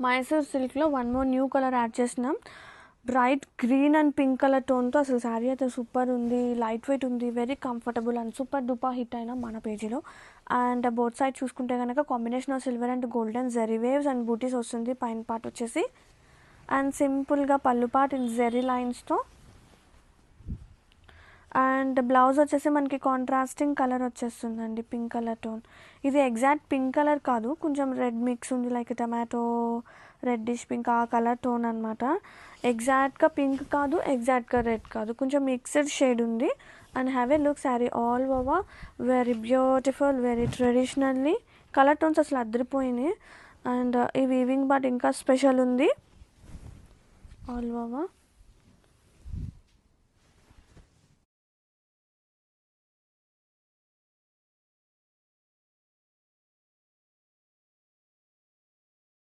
మైసూర్ సిల్క్లో one more new colour add చేసినాం. Bright green and pink colour టోన్తో అసలు శారీ అయితే సూపర్ ఉంది, లైట్ వెయిట్ ఉంది, very comfortable and super duper hit అయినా మన పేజీలో. అండ్ బోత్ సైడ్ చూసుకుంటే కనుక combination of silver and golden zari waves and buttis వస్తుంది పైన పార్ట్ వచ్చేసి. అండ్ సింపుల్గా పళ్ళు పార్ట్ ఇన్ జెరీ లైన్స్తో. అండ్ బ్లౌజ్ వచ్చేసి మనకి కాంట్రాస్టింగ్ కలర్ వచ్చేస్తుందండి, పింక్ కలర్ టోన్. ఇది ఎగ్జాక్ట్ పింక్ కలర్ కాదు, కొంచెం రెడ్ మిక్స్ ఉంది, లైక్ టమాటో రెడ్డిష్ పింక్ ఆ కలర్ టోన్ అనమాట. ఎగ్జాక్ట్గా పింక్ కాదు, ఎగ్జాక్ట్గా రెడ్ కాదు, కొంచెం మిక్స్డ్ షేడ్ ఉంది. And have a look sari all over very beautiful, very traditionally. Colour tones అసలు అదిరిపోయినాయి. అండ్ ఈ వీవింగ్ పార్ట్ ఇంకా స్పెషల్ ఉంది ఆల్ ఓవర్.